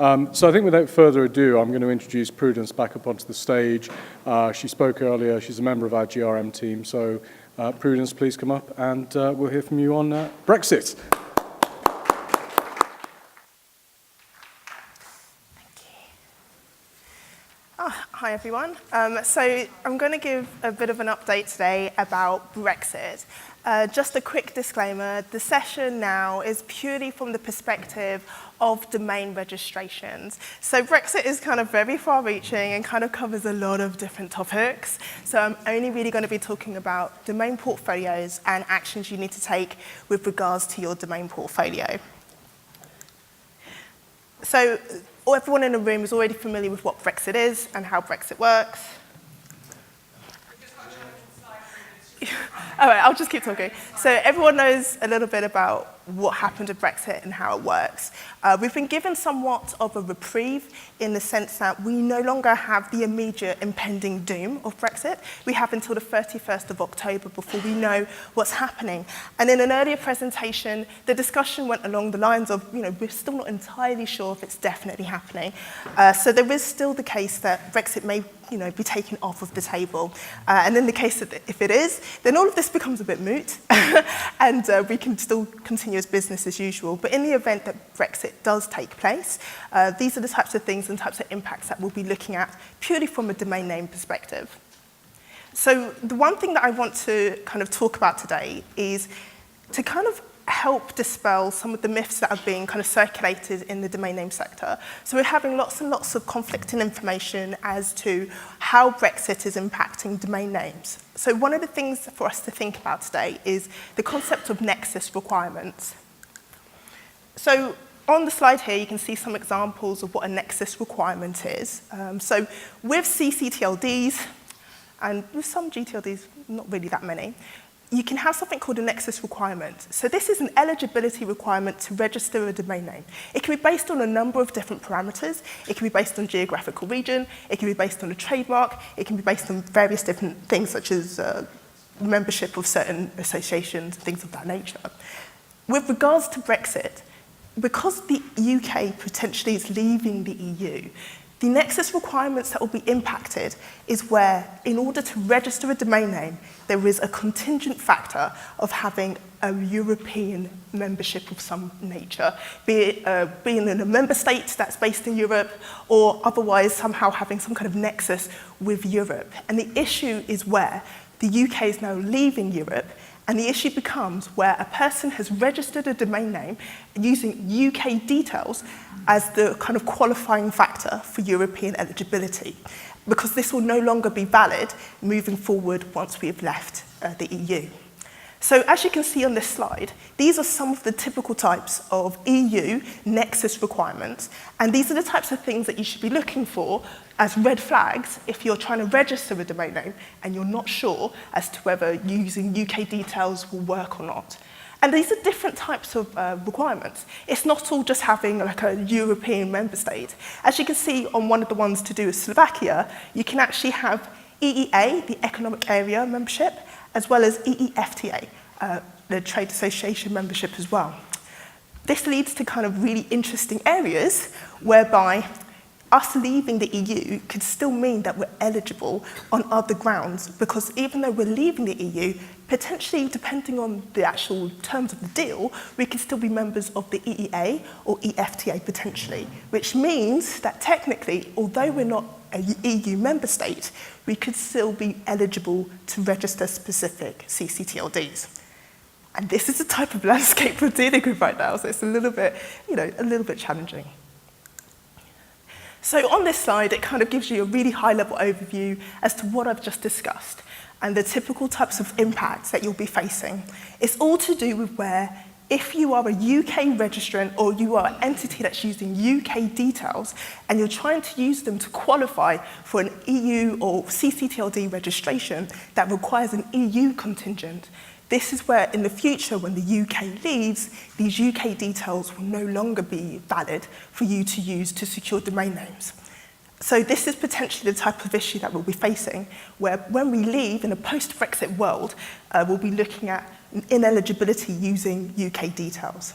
So I think without further ado, I'm going to introduce Prudence back up onto the stage. She spoke earlier. She's a member of our GRM team. So Prudence, please come up and we'll hear from you on Brexit. Hi everyone. So I'm going to give a bit of an update today about Brexit. Just a quick disclaimer, the session now is purely from the perspective of domain registrations. So Brexit is kind of very far-reaching and kind of covers a lot of different topics. So I'm only really going to be talking about domain portfolios and actions you need to take with regards to your domain portfolio. So everyone in the room is already familiar with what Brexit is and how Brexit works. All right, I'll just keep talking. So everyone knows a little bit about what happened with Brexit and how it works. We've been given somewhat of a reprieve in the sense that we no longer have the immediate impending doom of Brexit. We have until the 31st of October before we know what's happening. And in an earlier presentation, the discussion went along the lines of, we're still not entirely sure if it's definitely happening. So there is still the case that Brexit may be taken off of the table. And in the case that if it is, then all of this becomes a bit moot, and we can still continue as business as usual. But in the event that Brexit does take place, these are the types of things and types of impacts that we'll be looking at purely from a domain name perspective. So the one thing that I want to kind of talk about today is to kind of help dispel some of the myths that are being kind of circulated in the domain name sector. So we're having lots and lots of conflicting information as to how Brexit is impacting domain names. So one of the things for us to think about today is the concept of Nexus Requirements. So on the slide here, you can see some examples of what a Nexus Requirement is. So with CCTLDs, and with some GTLDs, not really that many, you can have something called a Nexus Requirement. So this is an eligibility requirement to register a domain name. It can be based on a number of different parameters. It can be based on geographical region. It can be based on a trademark. It can be based on various different things such as membership of certain associations, things of that nature. With regards to Brexit, because the UK potentially is leaving the EU, the Nexus requirements that will be impacted is where, in order to register a domain name, there is a contingent factor of having a European membership of some nature, be it being in a member state that's based in Europe, or otherwise somehow having some kind of nexus with Europe. And the issue is where the UK is now leaving Europe, and the issue becomes where a person has registered a domain name using UK details as the kind of qualifying factor for European eligibility, because this will no longer be valid moving forward once we have left the EU. So as you can see on this slide, these are some of the typical types of EU Nexus requirements, and these are the types of things that you should be looking for as red flags if you're trying to register a domain name and you're not sure as to whether using UK details will work or not. And these are different types of requirements. It's not all just having like a European member state. As you can see on one of the ones to do with Slovakia, you can actually have EEA, the Economic Area membership, as well as EEFTA, the Trade Association membership as well. This leads to kind of really interesting areas whereby us leaving the EU could still mean that we're eligible on other grounds, because even though we're leaving the EU, potentially, depending on the actual terms of the deal, we can still be members of the EEA or EFTA potentially, which means that technically, although we're not an EU member state, we could still be eligible to register specific CCTLDs. And this is the type of landscape we're dealing with right now, so it's a little bit, a little bit challenging. So on this slide, it kind of gives you a really high-level overview as to what I've just discussed and the typical types of impacts that you'll be facing. It's all to do with where, if you are a UK registrant or you are an entity that's using UK details and you're trying to use them to qualify for an EU or CCTLD registration that requires an EU contingent, this is where, in the future, when the UK leaves, these UK details will no longer be valid for you to use to secure domain names. So this is potentially the type of issue that we'll be facing, where when we leave in a post-Brexit world, we'll be looking at ineligibility using UK details.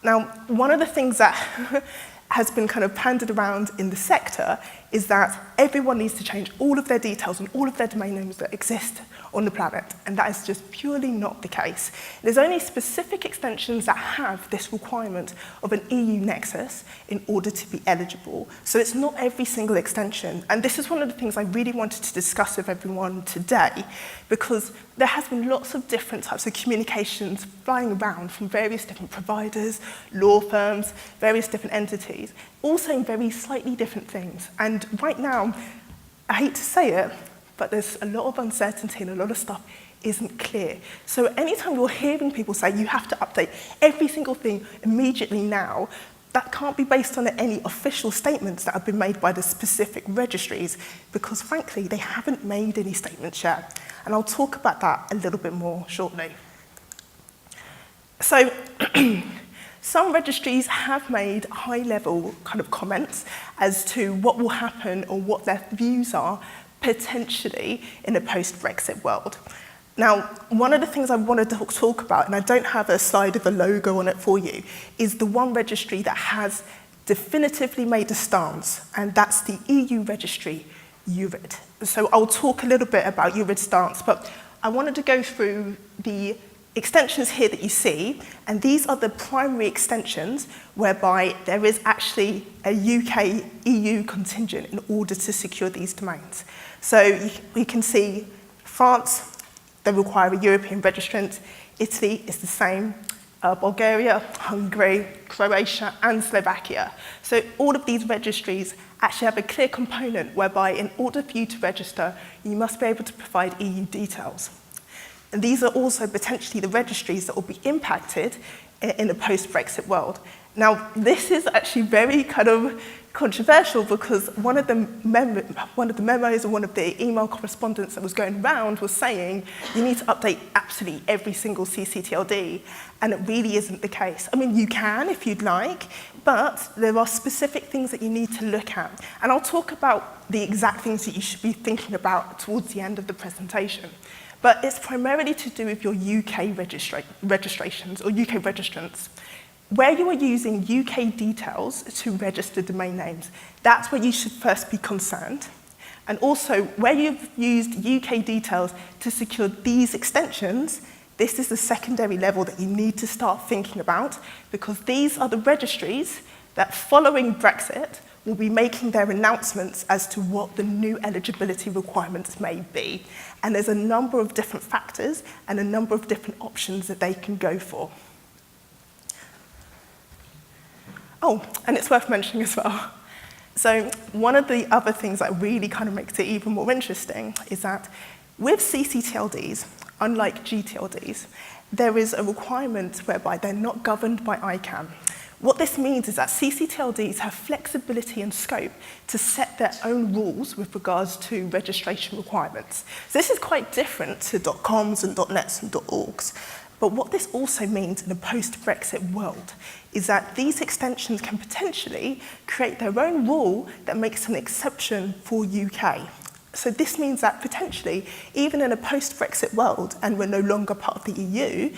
Now, one of the things that has been kind of pandered around in the sector is that everyone needs to change all of their details and all of their domain names that exist on the planet, and that is just purely not the case. There's only specific extensions that have this requirement of an EU nexus in order to be eligible, so it's not every single extension. And this is one of the things I really wanted to discuss with everyone today, because there has been lots of different types of communications flying around from various different providers, law firms, various different entities, all saying very slightly different things. And right now, I hate to say it, but there's a lot of uncertainty and a lot of stuff isn't clear. So anytime you're hearing people say you have to update every single thing immediately now, that can't be based on any official statements that have been made by the specific registries, because frankly, they haven't made any statements yet. And I'll talk about that a little bit more shortly. So some registries have made high-level kind of comments as to what will happen or what their views are potentially in a post-Brexit world. Now, one of the things I wanted to talk about, and I don't have a slide of a logo on it for you, is the one registry that has definitively made a stance, and that's the EU registry, URID. So I'll talk a little bit about URID's stance, but I wanted to go through the extensions here that you see, and these are the primary extensions whereby there is actually a UK-EU contingent in order to secure these domains. So you can see France, they require a European registrant. Italy is the same. Bulgaria, Hungary, Croatia, and Slovakia. So all of these registries actually have a clear component whereby in order for you to register, you must be able to provide EU details. And these are also potentially the registries that will be impacted in a post-Brexit world. Now, this is actually very kind of controversial because one of the memos or one of the email correspondence that was going around was saying you need to update absolutely every single CCTLD, and it really isn't the case. I mean, you can if you'd like, but there are specific things that you need to look at. And I'll talk about the exact things that you should be thinking about towards the end of the presentation. But it's primarily to do with your UK registrations or UK registrants. Where you are using UK details to register domain names, that's where you should first be concerned. And also, where you've used UK details to secure these extensions, this is the secondary level that you need to start thinking about, because these are the registries that, following Brexit, will be making their announcements as to what the new eligibility requirements may be. And there's a number of different factors and a number of different options that they can go for. Oh, and it's worth mentioning as well. So one of the other things that really kind of makes it even more interesting is that with CCTLDs, unlike GTLDs, there is a requirement whereby they're not governed by ICANN. What this means is that CCTLDs have flexibility and scope to set their own rules with regards to registration requirements. So this is quite different to .coms and .nets and .orgs. But what this also means in a post-Brexit world is that these extensions can potentially create their own rule that makes an exception for UK. So this means that potentially, even in a post-Brexit world, and we're no longer part of the EU,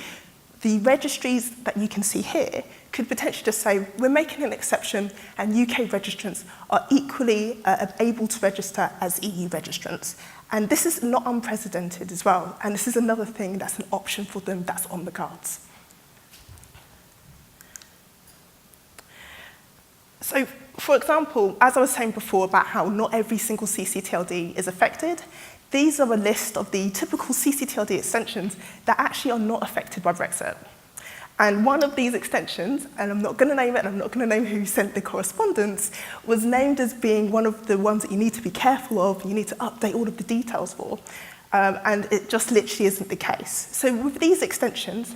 the registries that you can see here could potentially just say, we're making an exception and UK registrants are equally able to register as EU registrants. And this is not unprecedented as well. And this is another thing that's an option for them that's on the cards. So, for example, as I was saying before about how not every single CCTLD is affected, these are a list of the typical CCTLD extensions that actually are not affected by Brexit. And one of these extensions, and I'm not going to name it, and I'm not going to name who sent the correspondence, was named as being one of the ones that you need to be careful of, you need to update all of the details for, and it just literally isn't the case. So with these extensions,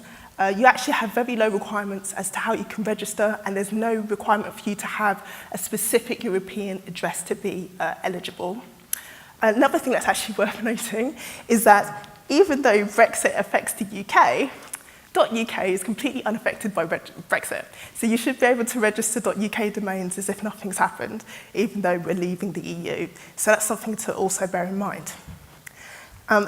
you actually have very low requirements as to how you can register, and there's no requirement for you to have a specific European address to be eligible. Another thing that's actually worth noting is that even though Brexit affects the UK, .uk is completely unaffected by Brexit. So you should be able to register .uk domains as if nothing's happened, even though we're leaving the EU. So that's something to also bear in mind.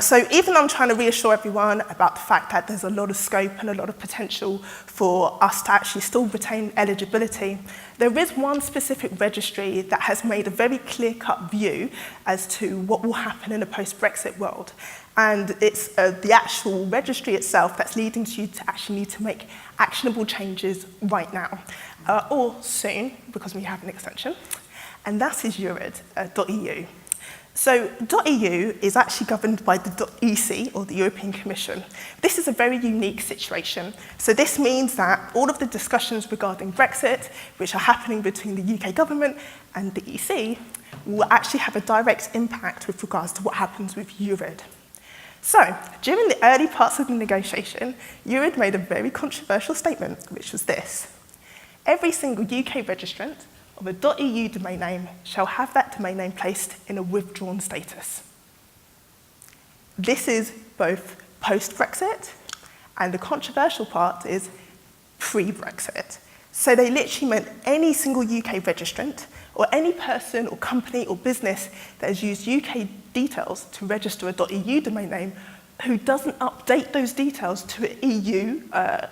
So even though I'm trying to reassure everyone about the fact that there's a lot of scope and a lot of potential for us to actually still retain eligibility, there is one specific registry that has made a very clear-cut view as to what will happen in a post-Brexit world. And it's the actual registry itself that's leading you to actually need to make actionable changes right now, or soon, because we have an extension, and that is URID.eu. So .eu is actually governed by the .ec, or the European Commission. This is a very unique situation. So this means that all of the discussions regarding Brexit, which are happening between the UK government and the EC, will actually have a direct impact with regards to what happens with URID. So during the early parts of the negotiation, URID made a very controversial statement, which was this: every single UK registrant of a .eu domain name shall have that domain name placed in a withdrawn status. This is both post-Brexit, and the controversial part is pre-Brexit. So they literally meant any single UK registrant, or any person or company or business that has used UK details to register a .eu domain name who doesn't update those details to an EU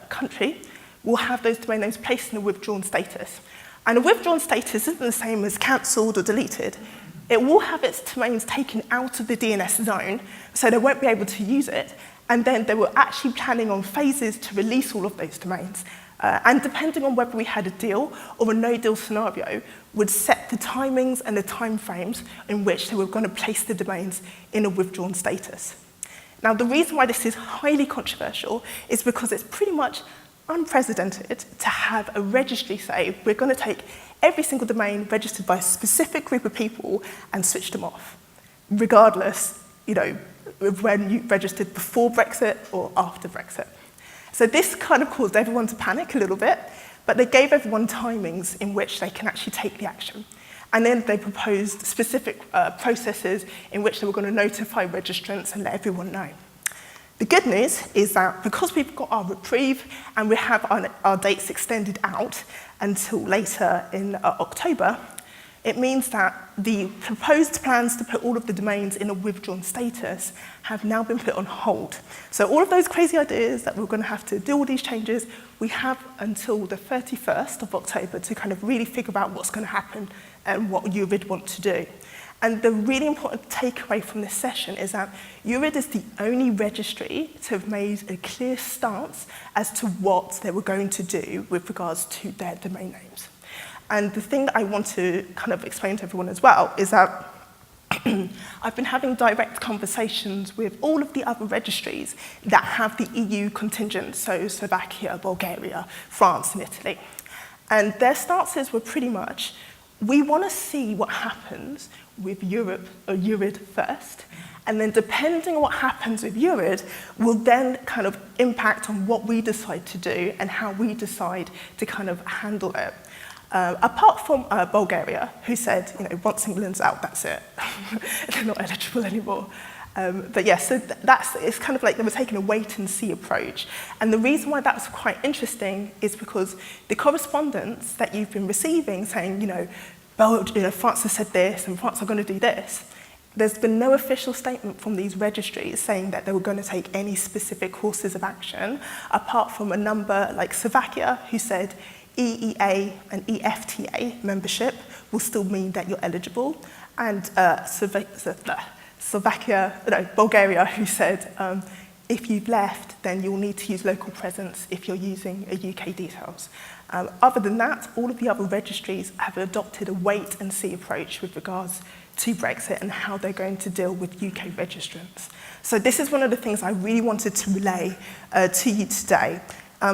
country will have those domain names placed in a withdrawn status. And a withdrawn status isn't the same as cancelled or deleted. It will have its domains taken out of the DNS zone, so they won't be able to use it, and then they were actually planning on phases to release all of those domains. And depending on whether we had a deal or a no-deal scenario, would set the timings and the timeframes in which they were going to place the domains in a withdrawn status. Now, the reason why this is highly controversial is because it's pretty much unprecedented to have a registry say, we're going to take every single domain registered by a specific group of people and switch them off, regardless, of when you registered before Brexit or after Brexit. So this kind of caused everyone to panic a little bit, but they gave everyone timings in which they can actually take the action. And then they proposed specific processes in which they were going to notify registrants and let everyone know. The good news is that because we've got our reprieve and we have our dates extended out until later in October, it means that the proposed plans to put all of the domains in a withdrawn status have now been put on hold. So all of those crazy ideas that we're going to have to do all these changes, we have until the 31st of October to kind of really figure out what's going to happen and what URID want to do. And the really important takeaway from this session is that URID is the only registry to have made a clear stance as to what they were going to do with regards to their domain names. And the thing that I want to kind of explain to everyone as well is that I've been having direct conversations with all of the other registries that have the EU contingent, so Slovakia, Bulgaria, France, and Italy. And their stances were pretty much, we want to see what happens with Europe or URID first, and then depending on what happens with URID will then kind of impact on what we decide to do and how we decide to kind of handle it. Apart from Bulgaria, who said, once England's out, that's it. They're not eligible anymore. But yeah, so it's kind of like they were taking a wait-and-see approach. And the reason why that's quite interesting is because the correspondence that you've been receiving saying, France has said this and France are going to do this, there's been no official statement from these registries saying that they were going to take any specific courses of action, apart from a number like Slovakia, who said EEA and EFTA membership will still mean that you're eligible, and Bulgaria, who said if you've left, then you'll need to use local presence if you're using a UK details. Other than that, all of the other registries have adopted a wait-and-see approach with regards to Brexit and how they're going to deal with UK registrants. So this is one of the things I really wanted to relay to you today.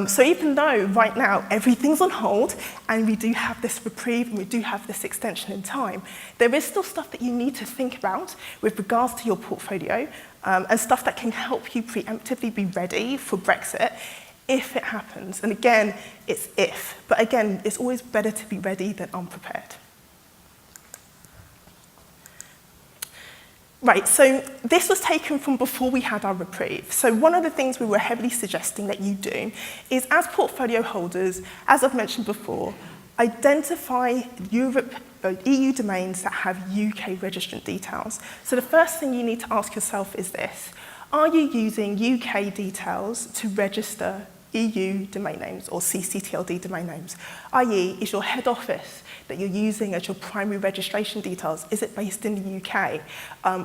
So even though right now everything's on hold and we do have this reprieve and we do have this extension in time, there is still stuff that you need to think about with regards to your portfolio and stuff that can help you preemptively be ready for Brexit if it happens. And again, it's if. But again, it's always better to be ready than unprepared. Right, so this was taken from before we had our reprieve. So one of the things we were heavily suggesting that you do is, as portfolio holders, as I've mentioned before, identify EU domains that have UK registrant details. So the first thing you need to ask yourself is this: are you using UK details to register EU domain names or CCTLD domain names? I.e., is your head office that you're using as your primary registration details, is it based in the UK?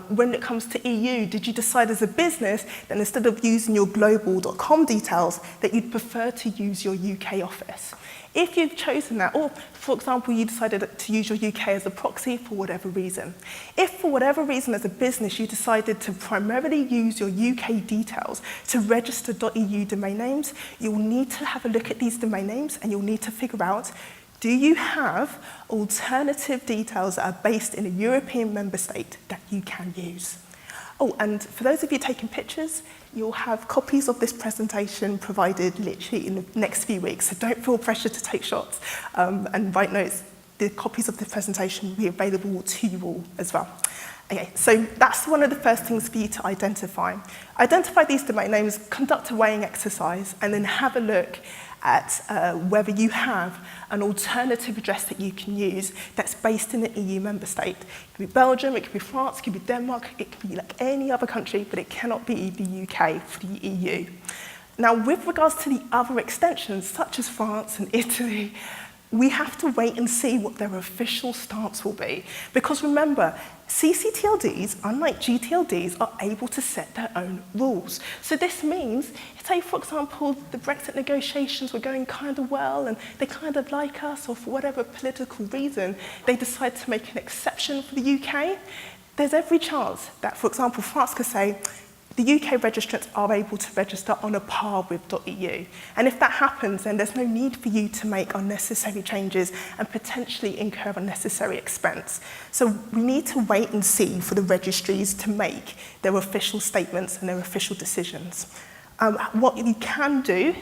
When it comes to EU, did you decide as a business that instead of using your global.com details, that you'd prefer to use your UK office? If you've chosen that, or for example, you decided to use your UK as a proxy for whatever reason. If for whatever reason as a business you decided to primarily use your UK details to register .eu domain names, you'll need to have a look at these domain names and you'll need to figure out, do you have alternative details that are based in a European member state that you can use? Oh, and for those of you taking pictures, you'll have copies of this presentation provided literally in the next few weeks, so don't feel pressure to take shots and write notes. The copies of the presentation will be available to you all as well. Okay, so that's one of the first things for you to identify. Identify these domain names, conduct a weighing exercise, and then have a look at whether you have an alternative address that you can use that's based in an EU member state. It could be Belgium, it could be France, it could be Denmark, it could be like any other country, but it cannot be the UK for the EU. Now, with regards to the other extensions, such as France and Italy, we have to wait and see what their official stance will be. Because remember, CCTLDs, unlike GTLDs, are able to set their own rules. So this means, say for example, the Brexit negotiations were going kind of well and they kind of like us, or for whatever political reason, they decide to make an exception for the UK. There's every chance that, for example, France could say, the UK registrants are able to register on a par with .eu. And if that happens, then there's no need for you to make unnecessary changes and potentially incur unnecessary expense. So we need to wait and see for the registries to make their official statements and their official decisions. What you can do,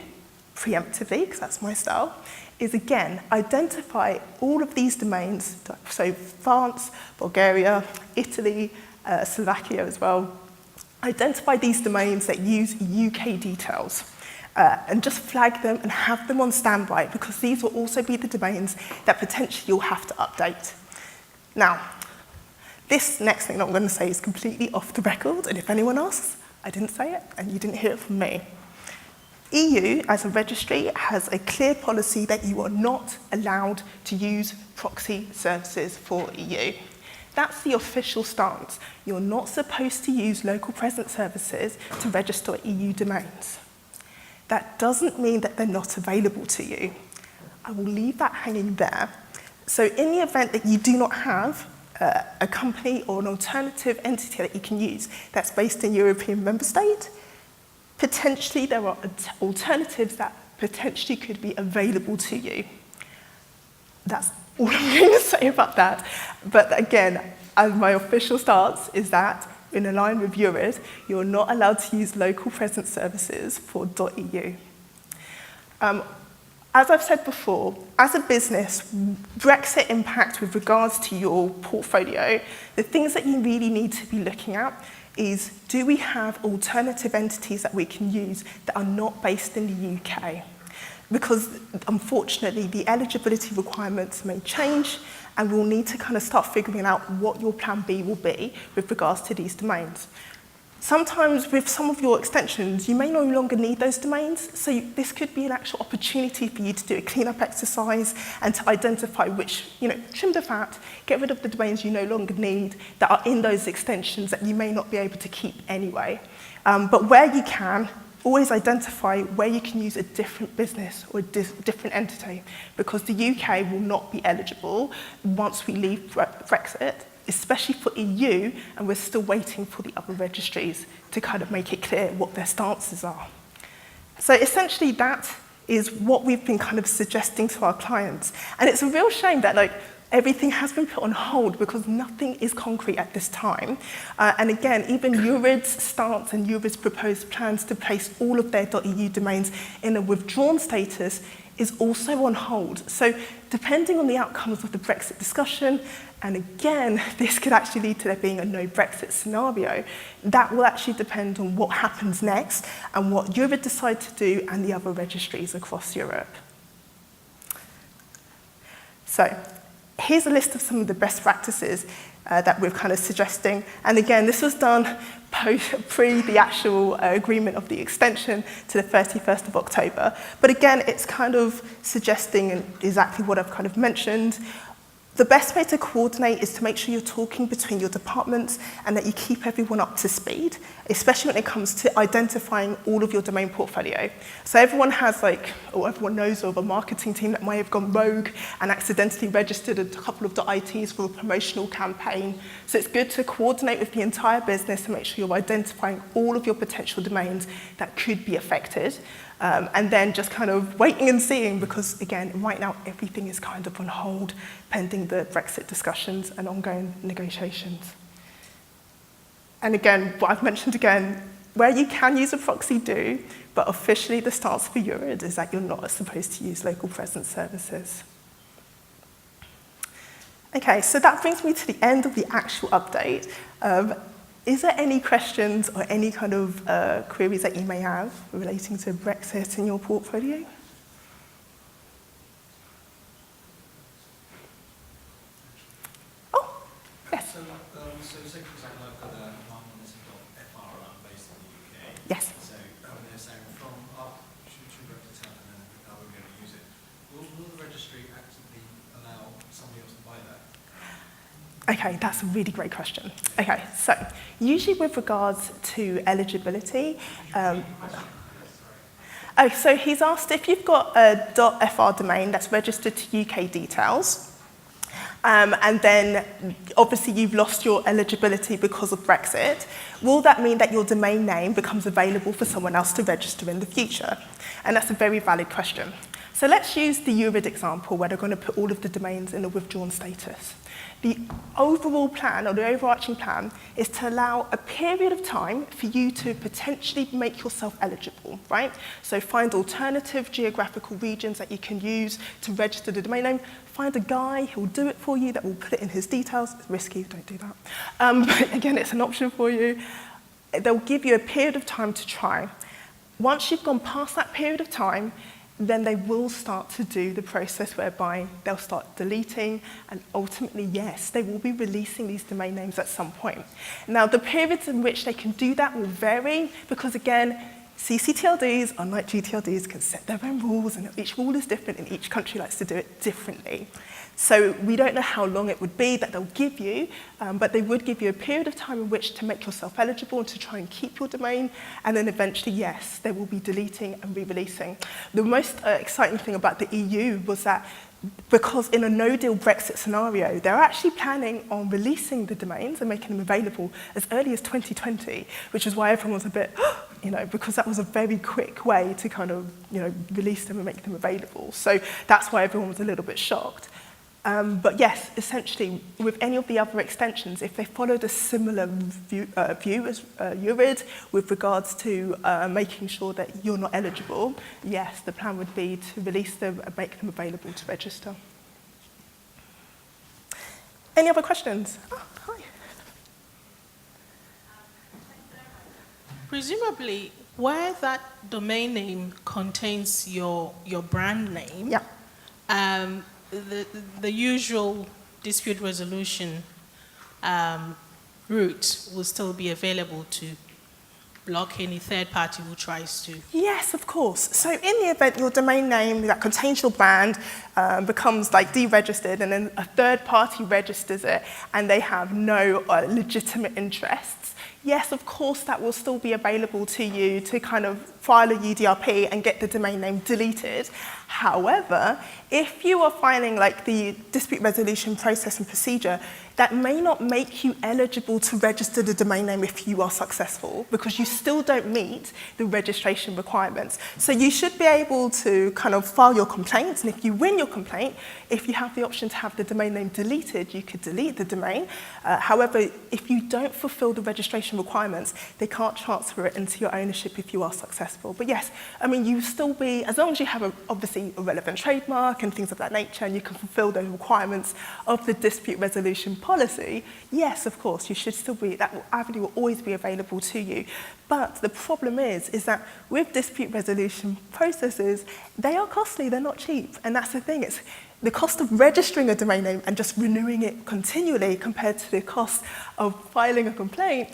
preemptively, because that's my style, is again, identify all of these domains, so France, Bulgaria, Italy, Slovakia as well. Identify these domains that use UK details and just flag them and have them on standby, because these will also be the domains that potentially you'll have to update. Now, this next thing that I'm going to say is completely off the record, and if anyone asks, I didn't say it and you didn't hear it from me. EU, as a registry, has a clear policy that you are not allowed to use proxy services for EU. That's the official stance. You're not supposed to use local presence services to register EU domains. That doesn't mean that they're not available to you. I will leave that hanging there. So in the event that you do not have a company or an alternative entity that you can use that's based in European member state, potentially there are alternatives that potentially could be available to you. That's all I'm going to say about that. But again, my official stance is that, in line with EURID, you're not allowed to use local presence services for .eu. As I've said before, as a business, Brexit impact with regards to your portfolio, the things that you really need to be looking at is, do we have alternative entities that we can use that are not based in the UK? Because unfortunately, the eligibility requirements may change, and we'll need to kind of start figuring out what your plan B will be with regards to these domains. Sometimes with some of your extensions, you may no longer need those domains, so this could be an actual opportunity for you to do a cleanup exercise and to identify which, trim the fat, get rid of the domains you no longer need that are in those extensions that you may not be able to keep anyway. But where you can, always identify where you can use a different business or a different entity, because the UK will not be eligible once we leave Brexit, especially for EU, and we're still waiting for the other registries to kind of make it clear what their stances are. So essentially that is what we've been kind of suggesting to our clients. And it's a real shame that everything has been put on hold because nothing is concrete at this time. And again, even EURID's stance and EURID's proposed plans to place all of their .eu domains in a withdrawn status is also on hold. So depending on the outcomes of the Brexit discussion, and again, this could actually lead to there being a no Brexit scenario, that will actually depend on what happens next and what EURID decide to do and the other registries across Europe. So here's a list of some of the best practices that we're kind of suggesting. And again, this was done pre the actual agreement of the extension to the 31st of October. But again, it's kind of suggesting exactly what I've kind of mentioned. The best way to coordinate is to make sure you're talking between your departments and that you keep everyone up to speed, especially when it comes to identifying all of your domain portfolio. So everyone has or everyone knows of a marketing team that may have gone rogue and accidentally registered a couple of .its for a promotional campaign. So it's good to coordinate with the entire business to make sure you're identifying all of your potential domains that could be affected. And then just kind of waiting and seeing, because again, right now everything is kind of on hold pending the Brexit discussions and ongoing negotiations. And again, what I've mentioned again, where you can use a proxy, do, but officially the stance for URID is that you're not supposed to use local presence services. Okay, so that brings me to the end of the actual update. Is there any questions or any kind of queries that you may have relating to Brexit in your portfolio? Oh, yes. So say, for example, I've got a MarkMonitor.fr based in the UK. Yes. So they're saying from up to Brexit and then we're going to use it. Will the registry actively allow somebody else to buy that? Okay, that's a really great question. Okay, so usually with regards to eligibility, so he's asked if you've got a .fr domain that's registered to UK details, and then obviously you've lost your eligibility because of Brexit, will that mean that your domain name becomes available for someone else to register in the future? And that's a very valid question. So let's use the URID example where they're going to put all of the domains in a withdrawn status. The overall plan, or the overarching plan, is to allow a period of time for you to potentially make yourself eligible, right? So find alternative geographical regions that you can use to register the domain name. Find a guy who will do it for you, that will put it in his details. It's risky, don't do that. But again, it's an option for you. They'll give you a period of time to try. Once you've gone past that period of time, then they will start to do the process whereby they'll start deleting, and ultimately, yes, they will be releasing these domain names at some point. Now, the periods in which they can do that will vary because, again, CCTLDs, unlike GTLDs, can set their own rules, and each rule is different, and each country likes to do it differently. So we don't know how long it would be that they'll give you, but they would give you a period of time in which to make yourself eligible and to try and keep your domain, and then eventually, yes, they will be deleting and re-releasing. The most exciting thing about the EU was that because in a no-deal Brexit scenario, they're actually planning on releasing the domains and making them available as early as 2020, which is why everyone was a bit, because that was a very quick way to kind of, release them and make them available. So that's why everyone was a little bit shocked. But yes, essentially, with any of the other extensions, if they followed a similar view as URID with regards to making sure that you're not eligible, yes, the plan would be to release them and make them available to register. Any other questions? Oh, hi. Presumably, where that domain name contains your brand name, Yeah. The usual dispute resolution route will still be available to block any third party who tries to. Yes, of course. So in the event your domain name that contains your brand becomes deregistered, and then a third party registers it and they have no legitimate interests, yes, of course, that will still be available to you to kind of file a UDRP and get the domain name deleted. However, if you are filing the dispute resolution process and procedure, that may not make you eligible to register the domain name if you are successful, because you still don't meet the registration requirements. So you should be able to kind of file your complaints, and if you win your complaint, if you have the option to have the domain name deleted, you could delete the domain. However, if you don't fulfill the registration requirements, they can't transfer it into your ownership if you are successful. But yes, you still be, as long as you have obviously a relevant trademark and things of that nature, and you can fulfill those requirements of the dispute resolution policy, yes, of course, you should still be, that avenue will always be available to you. But the problem is that with dispute resolution processes, they are costly, they're not cheap. And that's the thing, the cost of registering a domain name and just renewing it continually compared to the cost of filing a complaint,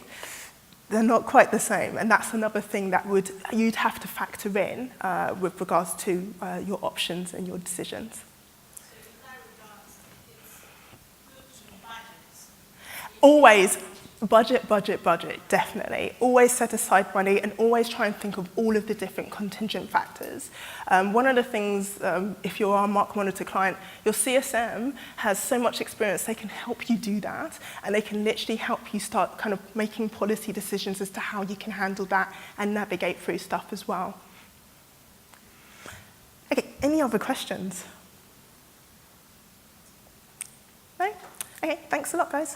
they're not quite the same. And that's another thing that you'd have to factor in with regards to your options and your decisions. So in that regard, it's good to budget. Always budget, definitely. Always set aside money and always try and think of all of the different contingent factors. One of the things, if you're our MarkMonitor client, your CSM has so much experience, they can help you do that, and they can literally help you start kind of making policy decisions as to how you can handle that and navigate through stuff as well. Okay, any other questions? No? Okay, thanks a lot, guys.